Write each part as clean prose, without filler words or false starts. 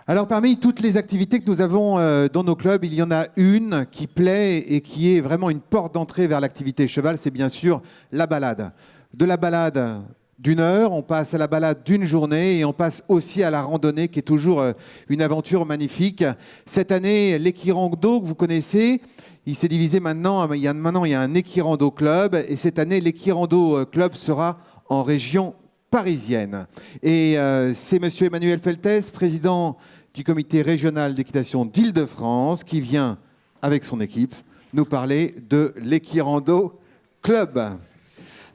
Alors, parmi toutes les activités que nous avons dans nos clubs, il y en a une qui plaît et qui est vraiment une porte d'entrée vers l'activité cheval, c'est bien sûr la balade. De la balade d'une heure, on passe à la balade d'une journée et on passe aussi à la randonnée qui est toujours une aventure magnifique. Cette année, l'Equirando que vous connaissez, il s'est divisé maintenant, il y a un Equirando Club et cette année, l'Equirando Club sera en région parisienne. Et c'est Monsieur Emmanuel Feltès, président du comité régional d'équitation d'Île-de-France, qui vient, avec son équipe, nous parler de l'Equirando Club.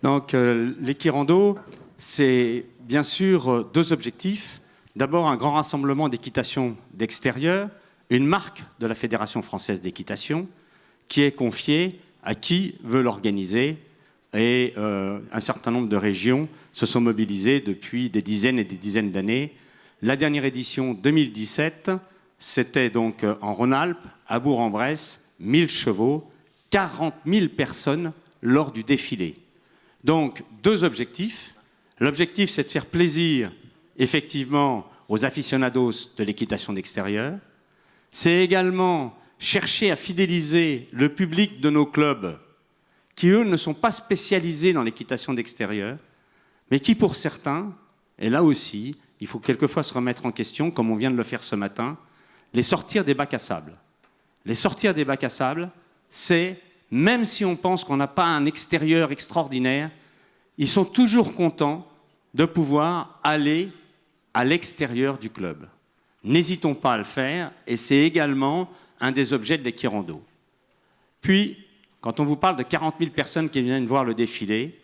Donc, l'Equirando, c'est bien sûr deux objectifs. D'abord, un grand rassemblement d'équitation d'extérieur, une marque de la Fédération française d'équitation, qui est confiée à qui veut l'organiser. Et un certain nombre de régions se sont mobilisées depuis des dizaines et des dizaines d'années. La dernière édition 2017, c'était donc en Rhône-Alpes, à Bourg-en-Bresse, 1000 chevaux, 40 000 personnes lors du défilé. Donc, deux objectifs. L'objectif, c'est de faire plaisir, effectivement, aux aficionados de l'équitation d'extérieur. C'est également chercher à fidéliser le public de nos clubs qui, eux, ne sont pas spécialisés dans l'équitation d'extérieur, mais qui, pour certains, et là aussi, il faut quelquefois se remettre en question, comme on vient de le faire ce matin, les sortir des bacs à sable. Les sortir des bacs à sable, c'est, même si on pense qu'on n'a pas un extérieur extraordinaire, ils sont toujours contents de pouvoir aller à l'extérieur du club. N'hésitons pas à le faire, et c'est également un des objets de l'Equirando. Puis, quand on vous parle de 40 000 personnes qui viennent voir le défilé,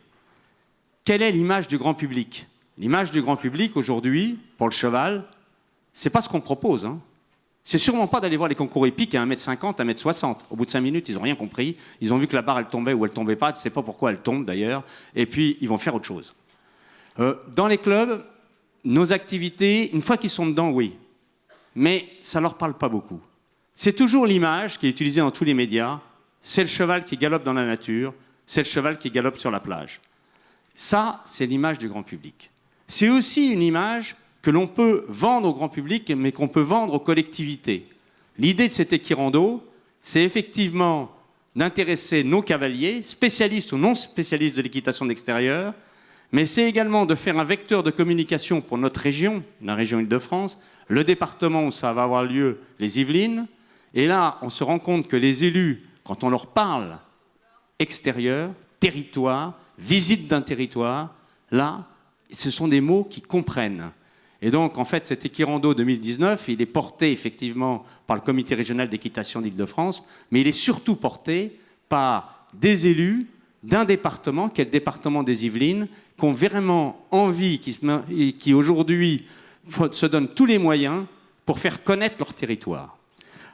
quelle est l'image du grand public? L'image du grand public aujourd'hui, pour le cheval, c'est pas ce qu'on propose. C'est sûrement pas d'aller voir les concours épiques à 1m50, 1m60. Au bout de 5 minutes, ils n'ont rien compris. Ils ont vu que la barre, elle tombait ou elle tombait pas. Tu ne sais pas pourquoi elle tombe d'ailleurs. Et puis, ils vont faire autre chose. Dans les clubs, nos activités, une fois qu'ils sont dedans, oui. Mais ça ne leur parle pas beaucoup. C'est toujours l'image qui est utilisée dans tous les médias. C'est le cheval qui galope dans la nature. C'est le cheval qui galope sur la plage. Ça, c'est l'image du grand public. C'est aussi une image que l'on peut vendre au grand public, mais qu'on peut vendre aux collectivités. L'idée de cet Equirando, c'est effectivement d'intéresser nos cavaliers, spécialistes ou non spécialistes de l'équitation d'extérieur, mais c'est également de faire un vecteur de communication pour notre région, la région Île-de-France, le département où ça va avoir lieu, les Yvelines. Et là, on se rend compte que les élus, quand on leur parle extérieur, territoire, visite d'un territoire, là, ce sont des mots qu'ils comprennent. Et donc, en fait, cet Equirando 2019, il est porté effectivement par le comité régional d'équitation d'Île-de-France, mais il est surtout porté par des élus d'un département, qui est le département des Yvelines, qui ont vraiment envie, qui aujourd'hui se donnent tous les moyens pour faire connaître leur territoire.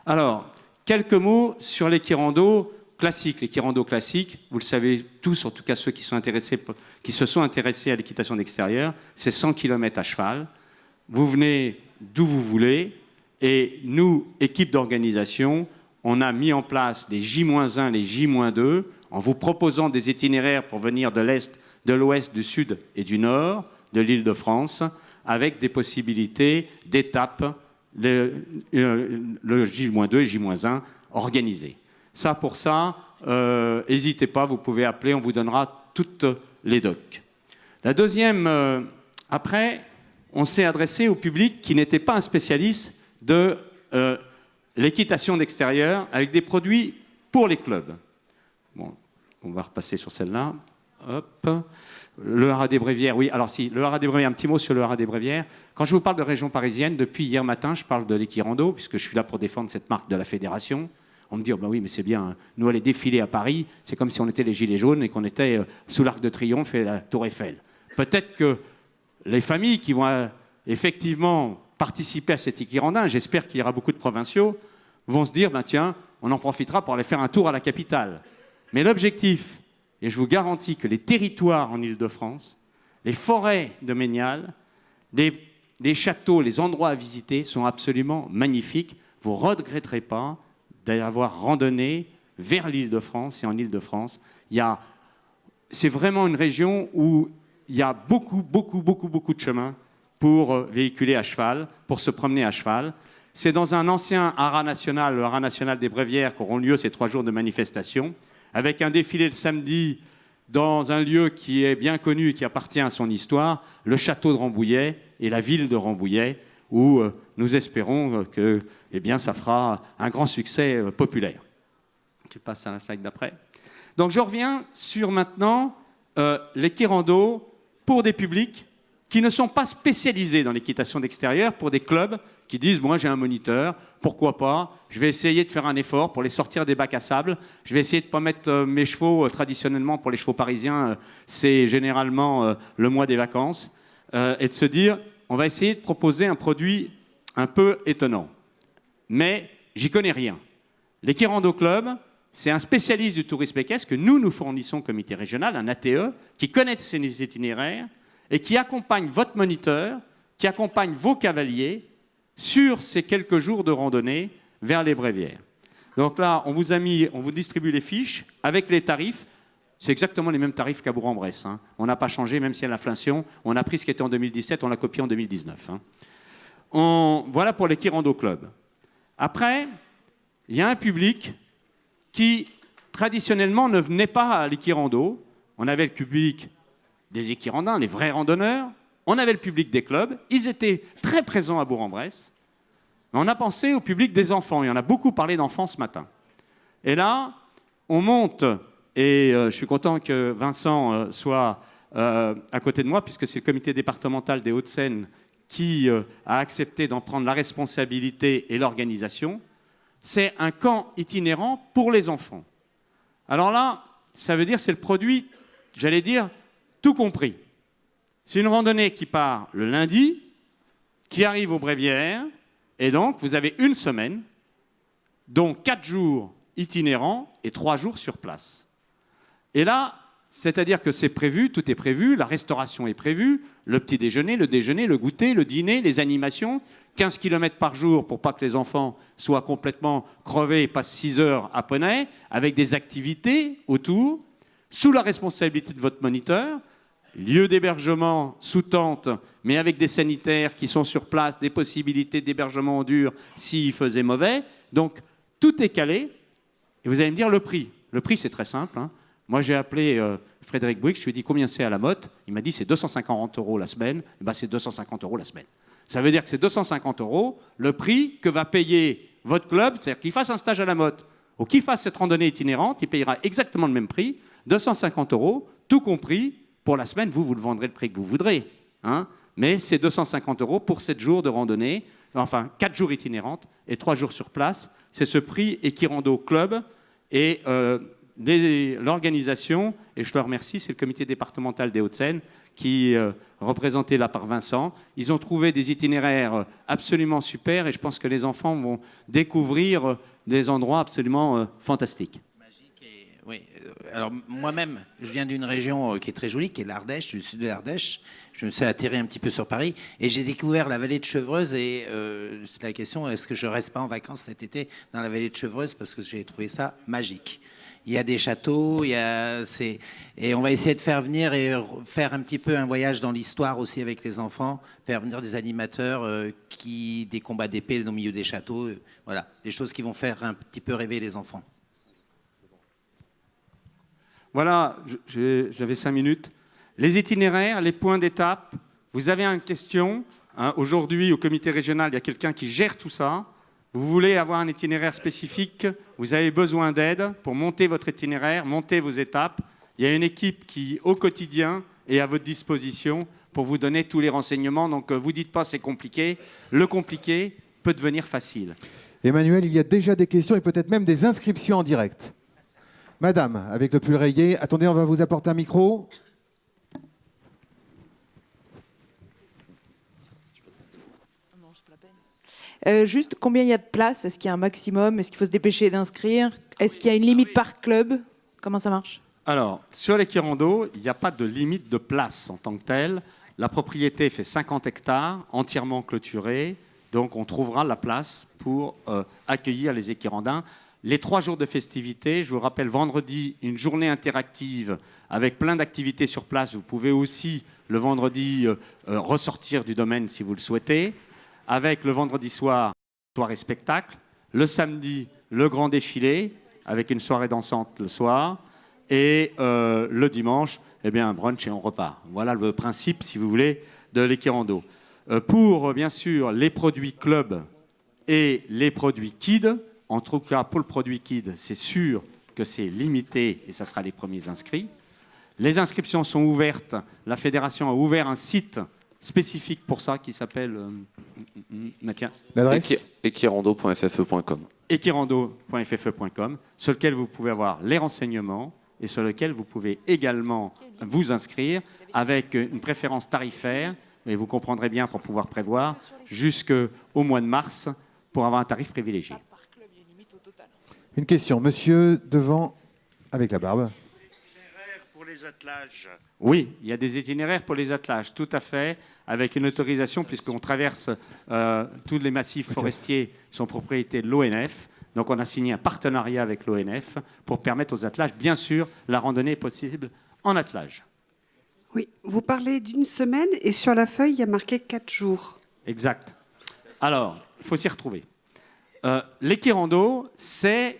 Alors, quelques mots sur l'Equirando classique. L'Equirando classique, vous le savez tous, en tout cas ceux qui se sont intéressés à l'équitation d'extérieur, c'est 100 km à cheval. Vous venez d'où vous voulez, et nous, équipe d'organisation, on a mis en place les J-1, les J-2, en vous proposant des itinéraires pour venir de l'Est, de l'Ouest, du Sud et du Nord de l'Île-de-France, avec des possibilités d'étapes, le J-2 et J-1 organisés. Ça, pour ça, n'hésitez pas, vous pouvez appeler, on vous donnera toutes les docs. La deuxième, après, on s'est adressé au public qui n'était pas un spécialiste de l'équitation d'extérieur avec des produits pour les clubs. Bon, on va repasser sur celle-là. Hop. Le Haras des Bréviaires, oui. Alors si, le Haras des Bréviaires, un petit mot sur le Haras des Bréviaires. Quand je vous parle de région parisienne, depuis hier matin, je parle de l'Equirando, puisque je suis là pour défendre cette marque de la fédération. On me dit, oh ben oui, mais c'est bien, nous aller défiler à Paris, c'est comme si on était les Gilets jaunes et qu'on était sous l'Arc de Triomphe et la Tour Eiffel. Peut-être que les familles qui vont effectivement participer à cet Equirandin, j'espère qu'il y aura beaucoup de provinciaux, vont se dire, ben tiens, on en profitera pour aller faire un tour à la capitale. Mais l'objectif, et je vous garantis que les territoires en Île-de-France, les forêts de Ménial, les châteaux, les endroits à visiter sont absolument magnifiques. Vous ne regretterez pas d'avoir randonné vers l'Île-de-France et en Île-de-France. C'est vraiment une région où il y a beaucoup de chemins pour véhiculer à cheval, pour se promener à cheval. C'est dans un ancien haras national, le haras national des Bréviaires, qu'auront lieu ces 3 jours de manifestation, avec un défilé le samedi dans un lieu qui est bien connu et qui appartient à son histoire, le château de Rambouillet et la ville de Rambouillet, où nous espérons que ça fera un grand succès populaire. Tu passes à la slide d'après. Donc je reviens sur maintenant l'équirando pour des publics qui ne sont pas spécialisés dans l'équitation d'extérieur, pour des clubs qui disent « moi j'ai un moniteur, pourquoi pas, je vais essayer de faire un effort pour les sortir des bacs à sable, je vais essayer de ne pas mettre mes chevaux, traditionnellement pour les chevaux parisiens, c'est généralement le mois des vacances, et de se dire on va essayer de proposer un produit un peu étonnant. Mais j'y connais rien. L'équirando Club, c'est un spécialiste du tourisme équestre que nous fournissons, comité régional, un ATE, qui connaît ces itinéraires, et qui accompagne votre moniteur, qui accompagne vos cavaliers sur ces quelques jours de randonnée vers les Bréviaires. Donc là, on vous distribue les fiches avec les tarifs. C'est exactement les mêmes tarifs qu'à Bourg-en-Bresse. Hein. On n'a pas changé, même s'il y a l'inflation. On a pris ce qui était en 2017, on l'a copié en 2019. Hein. Voilà pour l'équirando club. Après, il y a un public qui, traditionnellement, ne venait pas à l'équirando. On avait le public des équirandins, les vrais randonneurs. On avait le public des clubs. Ils étaient très présents à Bourg-en-Bresse. On a pensé au public des enfants. Et on a beaucoup parlé d'enfants ce matin. Et là, on monte, et je suis content que Vincent soit à côté de moi, puisque c'est le comité départemental des Hauts-de-Seine qui a accepté d'en prendre la responsabilité et l'organisation. C'est un camp itinérant pour les enfants. Alors là, ça veut dire c'est le produit, j'allais dire, tout compris. C'est une randonnée qui part le lundi, qui arrive aux Bréviaires, et donc vous avez une semaine, dont 4 jours itinérants et 3 jours sur place. Et là, c'est-à-dire que c'est prévu, tout est prévu, la restauration est prévue, le petit déjeuner, le goûter, le dîner, les animations, 15 km par jour pour pas que les enfants soient complètement crevés et passent 6 heures à poney, avec des activités autour, sous la responsabilité de votre moniteur, lieu d'hébergement sous tente, mais avec des sanitaires qui sont sur place, des possibilités d'hébergement en dur s'il faisait mauvais. Donc, tout est calé. Et vous allez me dire le prix. Le prix, c'est très simple. Hein. Moi, j'ai appelé Frédéric Bouygues, je lui ai dit combien c'est à la motte. Il m'a dit c'est 250 € la semaine. Et ben, c'est 250 € la semaine. Ça veut dire que c'est 250 € le prix que va payer votre club, c'est-à-dire qu'il fasse un stage à la motte ou qu'il fasse cette randonnée itinérante, il payera exactement le même prix, 250 €, tout compris. Pour la semaine, vous le vendrez le prix que vous voudrez. Hein, mais c'est 250 € pour 7 jours de randonnée, enfin 4 jours itinérantes et 3 jours sur place. C'est ce prix Équirando Club. Et l'organisation, et je le remercie, c'est le comité départemental des Hauts-de-Seine, qui représenté là par Vincent. Ils ont trouvé des itinéraires absolument super et je pense que les enfants vont découvrir des endroits absolument fantastiques. Oui, alors moi-même, je viens d'une région qui est très jolie, qui est l'Ardèche, du sud de l'Ardèche. Je me suis atterré un petit peu sur Paris et j'ai découvert la vallée de Chevreuse et c'est la question, est-ce que je reste pas en vacances cet été dans la vallée de Chevreuse parce que j'ai trouvé ça magique. Il y a des châteaux, et on va essayer de faire venir et faire un petit peu un voyage dans l'histoire aussi avec les enfants, faire venir des animateurs des combats d'épée au milieu des châteaux, voilà, des choses qui vont faire un petit peu rêver les enfants. Voilà, j'avais 5 minutes. Les itinéraires, les points d'étape, vous avez une question. Hein, aujourd'hui, au comité régional, il y a quelqu'un qui gère tout ça. Vous voulez avoir un itinéraire spécifique, vous avez besoin d'aide pour monter votre itinéraire, monter vos étapes. Il y a une équipe qui, au quotidien, est à votre disposition pour vous donner tous les renseignements. Donc, vous ne dites pas c'est compliqué. Le compliqué peut devenir facile. Emmanuel, il y a déjà des questions et peut-être même des inscriptions en direct. Madame, avec le pull rayé. Attendez, on va vous apporter un micro. Juste, combien il y a de places? Est-ce qu'il y a un maximum? Est-ce qu'il faut se dépêcher d'inscrire? Est-ce qu'il y a une limite par club? Comment ça marche? Alors, sur l'équirando, il n'y a pas de limite de place en tant que telle. La propriété fait 50 hectares, entièrement clôturée. Donc, on trouvera la place pour accueillir les équirandins. Les 3 jours de festivités, je vous rappelle, vendredi, une journée interactive avec plein d'activités sur place. Vous pouvez aussi, le vendredi, ressortir du domaine si vous le souhaitez. Avec le vendredi soir, soirée spectacle. Le samedi, le grand défilé, avec une soirée dansante le soir. Et le dimanche, eh bien, un brunch et on repart. Voilà le principe, si vous voulez, de l'Equirando. Pour, bien sûr, les produits club et les produits kids, en tout cas, pour le produit kid, c'est sûr que c'est limité et ça sera les premiers inscrits. Les inscriptions sont ouvertes. La fédération a ouvert un site spécifique pour ça qui s'appelle Mathias. L'adresse equirando.ffe.com. equirando.ffe.com, sur lequel vous pouvez avoir les renseignements et sur lequel vous pouvez également vous inscrire avec une préférence tarifaire, et vous comprendrez bien pour pouvoir prévoir, jusqu'au mois de mars pour avoir un tarif privilégié. Une question. Monsieur devant, avec la barbe. Pour les attelages. Oui, il y a des itinéraires pour les attelages, tout à fait, avec une autorisation, puisqu'on traverse tous les massifs forestiers sont propriété de l'ONF. Donc on a signé un partenariat avec l'ONF pour permettre aux attelages, bien sûr, la randonnée est possible en attelage. Oui, vous parlez d'une semaine et sur la feuille, il y a marqué 4 jours. Exact. Alors, il faut s'y retrouver. L'Equirando, c'est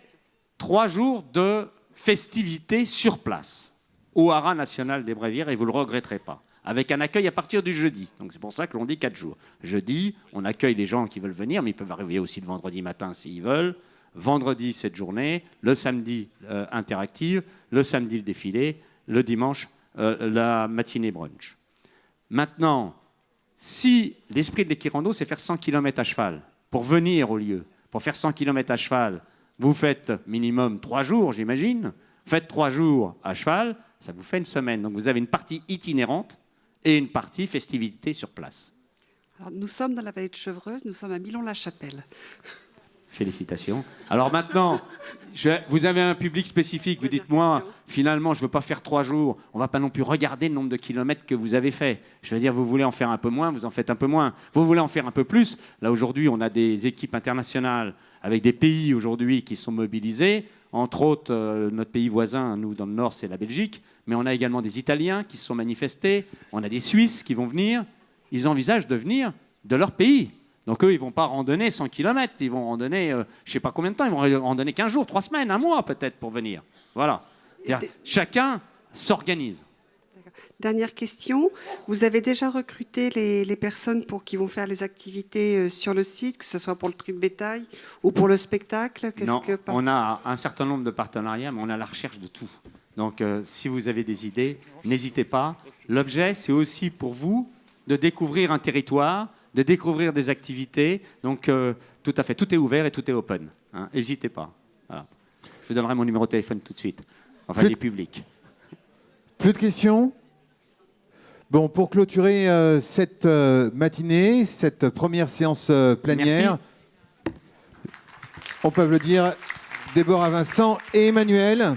3 jours de festivités sur place au Haras national des Bréviaires, et vous ne le regretterez pas, avec un accueil à partir du jeudi. Donc c'est pour ça que l'on dit 4 jours. Jeudi, on accueille les gens qui veulent venir, mais ils peuvent arriver aussi le vendredi matin s'ils veulent. Vendredi, cette journée. Le samedi, interactive. Le samedi, le défilé. Le dimanche, la matinée brunch. Maintenant, si l'esprit de l'Equirando, c'est faire 100 km à cheval, pour venir au lieu, pour faire 100 km à cheval, vous faites minimum 3 jours, j'imagine. Faites 3 jours à cheval, ça vous fait une semaine. Donc vous avez une partie itinérante et une partie festivité sur place. Alors, nous sommes dans la vallée de Chevreuse, nous sommes à Milon-la-Chapelle. Félicitations. Alors maintenant, vous avez un public spécifique. Vous dites, moi, finalement, je ne veux pas faire 3 jours. On ne va pas non plus regarder le nombre de kilomètres que vous avez fait. Je veux dire, vous voulez en faire un peu moins, vous en faites un peu moins. Vous voulez en faire un peu plus. Là, aujourd'hui, on a des équipes internationales avec des pays aujourd'hui qui sont mobilisés. Entre autres, notre pays voisin, nous, dans le Nord, c'est la Belgique. Mais on a également des Italiens qui se sont manifestés. On a des Suisses qui vont venir. Ils envisagent de venir de leur pays. Donc eux, ils ne vont pas randonner 100 km, ils vont randonner, je ne sais pas combien de temps, ils vont randonner 15 jours, 3 semaines, 1 mois peut-être pour venir. Voilà. Chacun s'organise. Dernière question, vous avez déjà recruté les personnes qui vont faire les activités sur le site, que ce soit pour le tri de bétail ou pour le spectacle? Non, on a un certain nombre de partenariats, mais on est à la recherche de tout. Donc si vous avez des idées, n'hésitez pas. L'objet, c'est aussi pour vous de découvrir un territoire, de découvrir des activités. Donc, tout à fait, tout est ouvert et tout est open. N'hésitez pas. Voilà. Je vous donnerai mon numéro de téléphone tout de suite. Enfin, il est public. Plus de questions? Bon, pour clôturer cette matinée, cette première séance plénière, on peut le dire, Déborah Vincent et Emmanuel.